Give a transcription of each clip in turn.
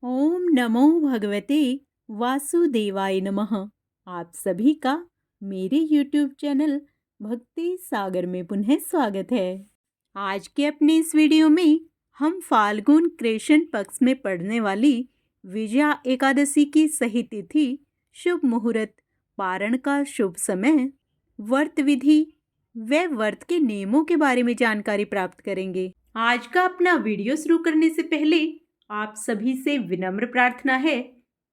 ओम नमो भगवते वासुदेवाय नमः। आप सभी का मेरे YouTube चैनल भक्ति सागर में पुनः स्वागत है। आज के अपने इस वीडियो में हम फाल्गुन कृष्ण पक्ष में पड़ने वाली विजया एकादशी की सही तिथि, शुभ मुहूर्त, पारण का शुभ समय, व्रत विधि व व्रत के नियमों के बारे में जानकारी प्राप्त करेंगे। आज का अपना वीडियो शुरू करने से पहले आप सभी से विनम्र प्रार्थना है,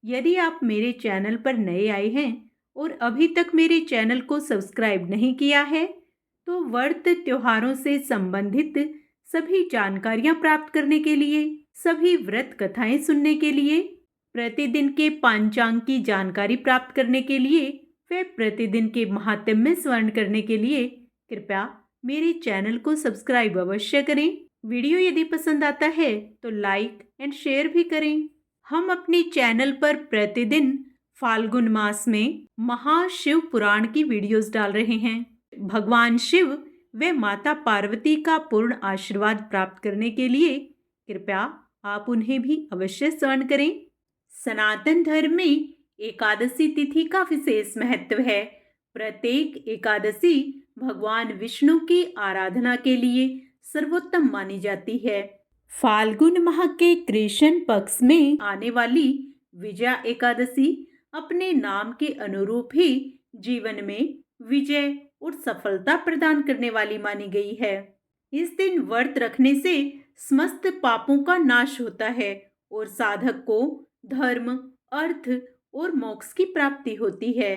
यदि आप मेरे चैनल पर नए आए हैं और अभी तक मेरे चैनल को सब्सक्राइब नहीं किया है तो व्रत त्योहारों से संबंधित सभी जानकारियां प्राप्त करने के लिए, सभी व्रत कथाएं सुनने के लिए, प्रतिदिन के पंचांग की जानकारी प्राप्त करने के लिए व प्रतिदिन के महात्म्य स्मरण करने के लिए कृपया मेरे चैनल को सब्सक्राइब अवश्य करें। वीडियो यदि पसंद आता है तो लाइक एंड शेयर भी करें। हम अपने चैनल पर प्रतिदिन फाल्गुन मास में महाशिव पुराण की वीडियोस डाल रहे हैं। भगवान शिव व माता पार्वती का पूर्ण आशीर्वाद प्राप्त करने के लिए कृपया आप उन्हें भी अवश्य स्मरण करें। सनातन धर्म में एकादशी तिथि का विशेष महत्व है। प्रत्येक एकादशी भगवान विष्णु की आराधना के लिए सर्वोत्तम मानी जाती है। फाल्गुन माह के कृष्ण पक्ष में आने वाली विजया एकादशी अपने नाम के अनुरूप ही जीवन में विजय और सफलता प्रदान करने वाली मानी गई है। इस दिन व्रत रखने से समस्त पापों का नाश होता है और साधक को धर्म, अर्थ और मोक्ष की प्राप्ति होती है।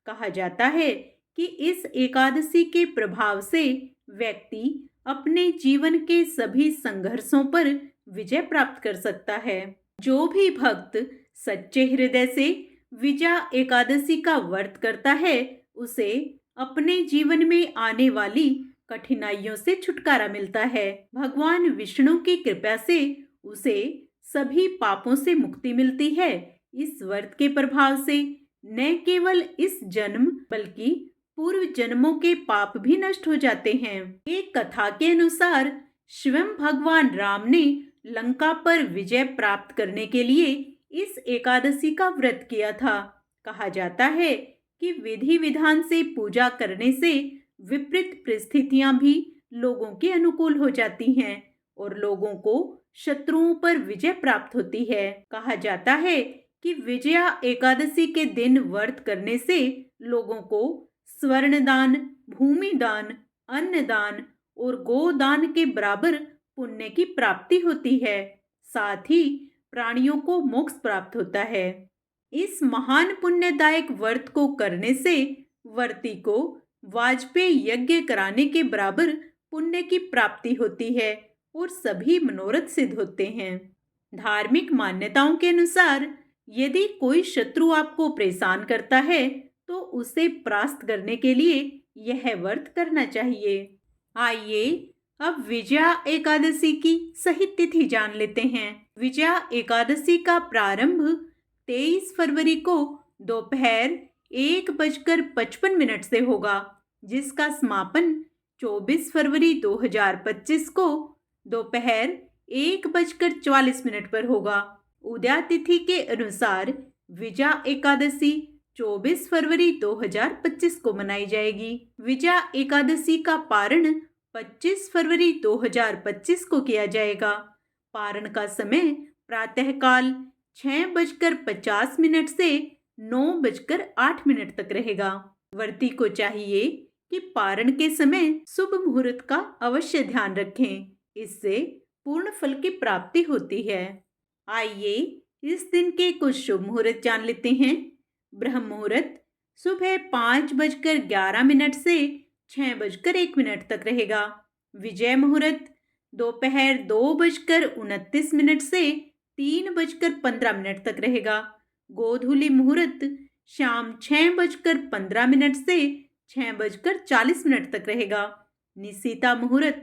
कहा जाता है कि इस एकादशी के प्रभाव से व्यक्ति अपने जीवन के सभी संघर्षों पर विजय प्राप्त कर सकता है। जो भी भक्त सच्चे हृदय से विजया एकादशी का व्रत करता है उसे अपने जीवन में आने वाली कठिनाइयों से छुटकारा मिलता है। भगवान विष्णु की कृपा से उसे सभी पापों से मुक्ति मिलती है। इस व्रत के प्रभाव से न केवल इस जन्म बल्कि पूर्व जन्मों के पाप भी नष्ट हो जाते हैं। एक कथा के अनुसार स्वयं भगवान राम ने लंका पर विजय प्राप्त करने के लिए इस एकादशी का व्रत किया था। कहा जाता है कि विधि विधान से पूजा करने से विपरीत परिस्थितियां भी लोगों के अनुकूल हो जाती हैं और लोगों को शत्रुओं पर विजय प्राप्त होती है। कहा जाता है कि विजया एकादशी के दिन व्रत करने से लोगों को स्वर्ण दान, भूमि दान, अन्न दान और गोदान के बराबर पुण्य की प्राप्ति होती है। साथ ही प्राणियों को मोक्ष प्राप्त होता है। इस महान पुण्यदायक व्रत को करने से व्रती को वाजपेयी यज्ञ कराने के बराबर पुण्य की प्राप्ति होती है और सभी मनोरथ सिद्ध होते हैं। धार्मिक मान्यताओं के अनुसार यदि कोई शत्रु आपको परेशान करता है तो उसे परास्त करने के लिए यह व्रत करना चाहिए। आइए अब विजया एकादशी की सही तिथि जान लेते हैं। विजया एकादशी का प्रारंभ 23 फरवरी को दोपहर 1:55 से होगा, जिसका समापन 24 फरवरी 2025 को दोपहर 1:44 पर होगा। उदया तिथि के अनुसार विजया एकादशी 24 फरवरी 2025 को मनाई जाएगी। विजया एकादशी का पारण 25 फरवरी 2025 को किया जाएगा। पारण का समय प्रातःकाल 6:50 से 9:08 तक रहेगा। व्रती को चाहिए कि पारण के समय शुभ मुहूर्त का अवश्य ध्यान रखें, इससे पूर्ण फल की प्राप्ति होती है। आइए इस दिन के कुछ शुभ मुहूर्त जान लेते हैं। ब्रह्म मुहूर्त सुबह 5:11 से 6:01 तक रहेगा। विजय मुहूर्त दोपहर 2:29 से 3:15 तक रहेगा। गोधूली मुहूर्त शाम 6:15 से 6:40 तक रहेगा। निशीता मुहूर्त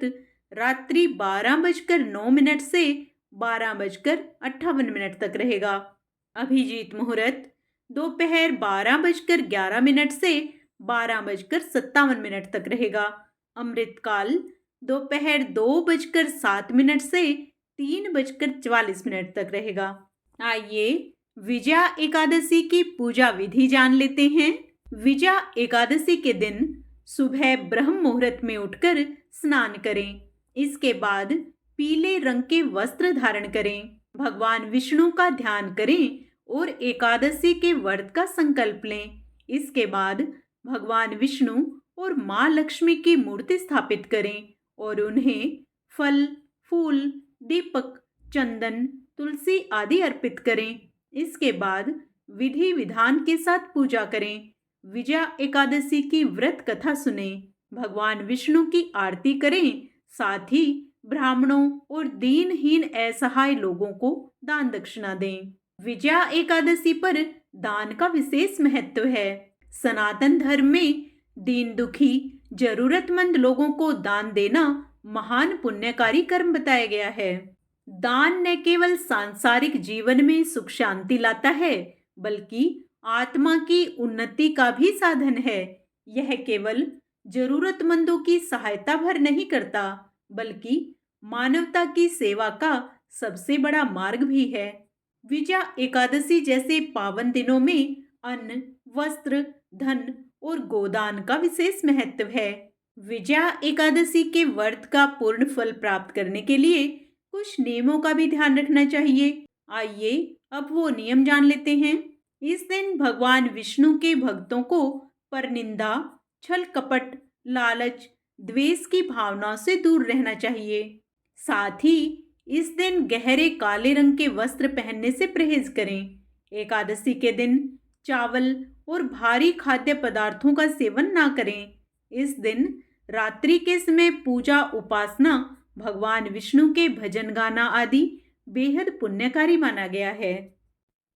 रात्रि 12:09 से 12:58 तक रहेगा। अभिजीत मुहूर्त दोपहर 12:11 से 12:57 तक रहेगा। अमृतकाल दोपहर 2:07 से 3:44 तक रहेगा। आइए विजया एकादशी की पूजा विधि जान लेते हैं। विजया एकादशी के दिन सुबह ब्रह्म मुहूर्त में उठकर स्नान करें। इसके बाद पीले रंग के वस्त्र धारण करें, भगवान विष्णु का ध्यान करें और एकादशी के व्रत का संकल्प लें। इसके बाद भगवान विष्णु और माँ लक्ष्मी की मूर्ति स्थापित करें और उन्हें फल, फूल, दीपक, चंदन, तुलसी आदि अर्पित करें। इसके बाद विधि विधान के साथ पूजा करें। विजया एकादशी की व्रत कथा सुने, भगवान विष्णु की आरती करें, साथ ही ब्राह्मणों और दीनहीन असहाय लोगों को दान दक्षिणा दें। विजया एकादशी पर दान का विशेष महत्व है। सनातन धर्म में दीन दुखी जरूरतमंद लोगों को दान देना महान पुण्यकारी कर्म बताया गया है। दान न केवल सांसारिक जीवन में सुख शांति लाता है, बल्कि आत्मा की उन्नति का भी साधन है। यह केवल जरूरतमंदों की सहायता भर नहीं करता, बल्कि मानवता की सेवा का सबसे बड़ा मार्ग भी है। विजया एकादशी जैसे पावन दिनों में अन्न, वस्त्र, धन और गोदान का विशेष महत्व है। विजया एकादशी के व्रत का पूर्ण फल प्राप्त करने के लिए कुछ नियमों का भी ध्यान रखना चाहिए। आइए अब वो नियम जान लेते हैं। इस दिन भगवान विष्णु के भक्तों को परनिंदा, छल कपट, लालच, द्वेष की भावना से दूर रहना चाहिए। साथ ही इस दिन गहरे काले रंग के वस्त्र पहनने से परहेज करें। एकादशी के दिन चावल और भारी खाद्य पदार्थों का सेवन ना करें। इस दिन रात्रि के समय पूजा, उपासना, भगवान विष्णु के भजन गाना आदि बेहद पुण्यकारी माना गया है।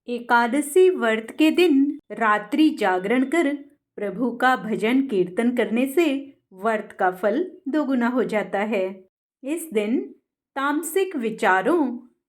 एकादशी व्रत के दिन रात्रि जागरण कर प्रभु का भजन कीर्तन करने से व्रत का फल दोगुना हो जाता है। इस दिन तामसिक विचारों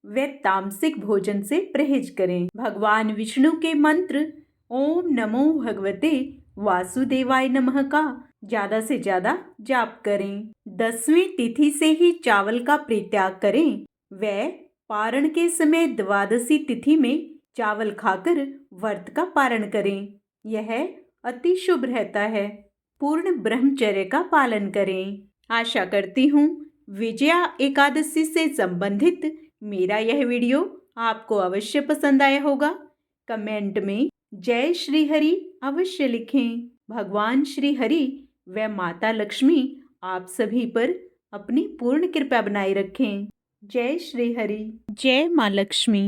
व तामसिक भोजन से परहेज करें। भगवान विष्णु के मंत्र ओम नमो भगवते वासुदेवाय नमः का ज्यादा से ज्यादा जाप करें। 10वीं तिथि से ही चावल का परित्याग करें व पारण के समय द्वादशी तिथि में चावल खाकर व्रत का पारण करें। यह अति शुभ रहता है। पूर्ण ब्रह्मचर्य का पालन करें। आशा करती हूँ विजया एकादशी से संबंधित मेरा यह वीडियो आपको अवश्य पसंद आया होगा। कमेंट में जय श्री हरि अवश्य लिखें। भगवान श्री हरि व माता लक्ष्मी आप सभी पर अपनी पूर्ण कृपा बनाए रखें। जय श्री हरि, जय माँ लक्ष्मी।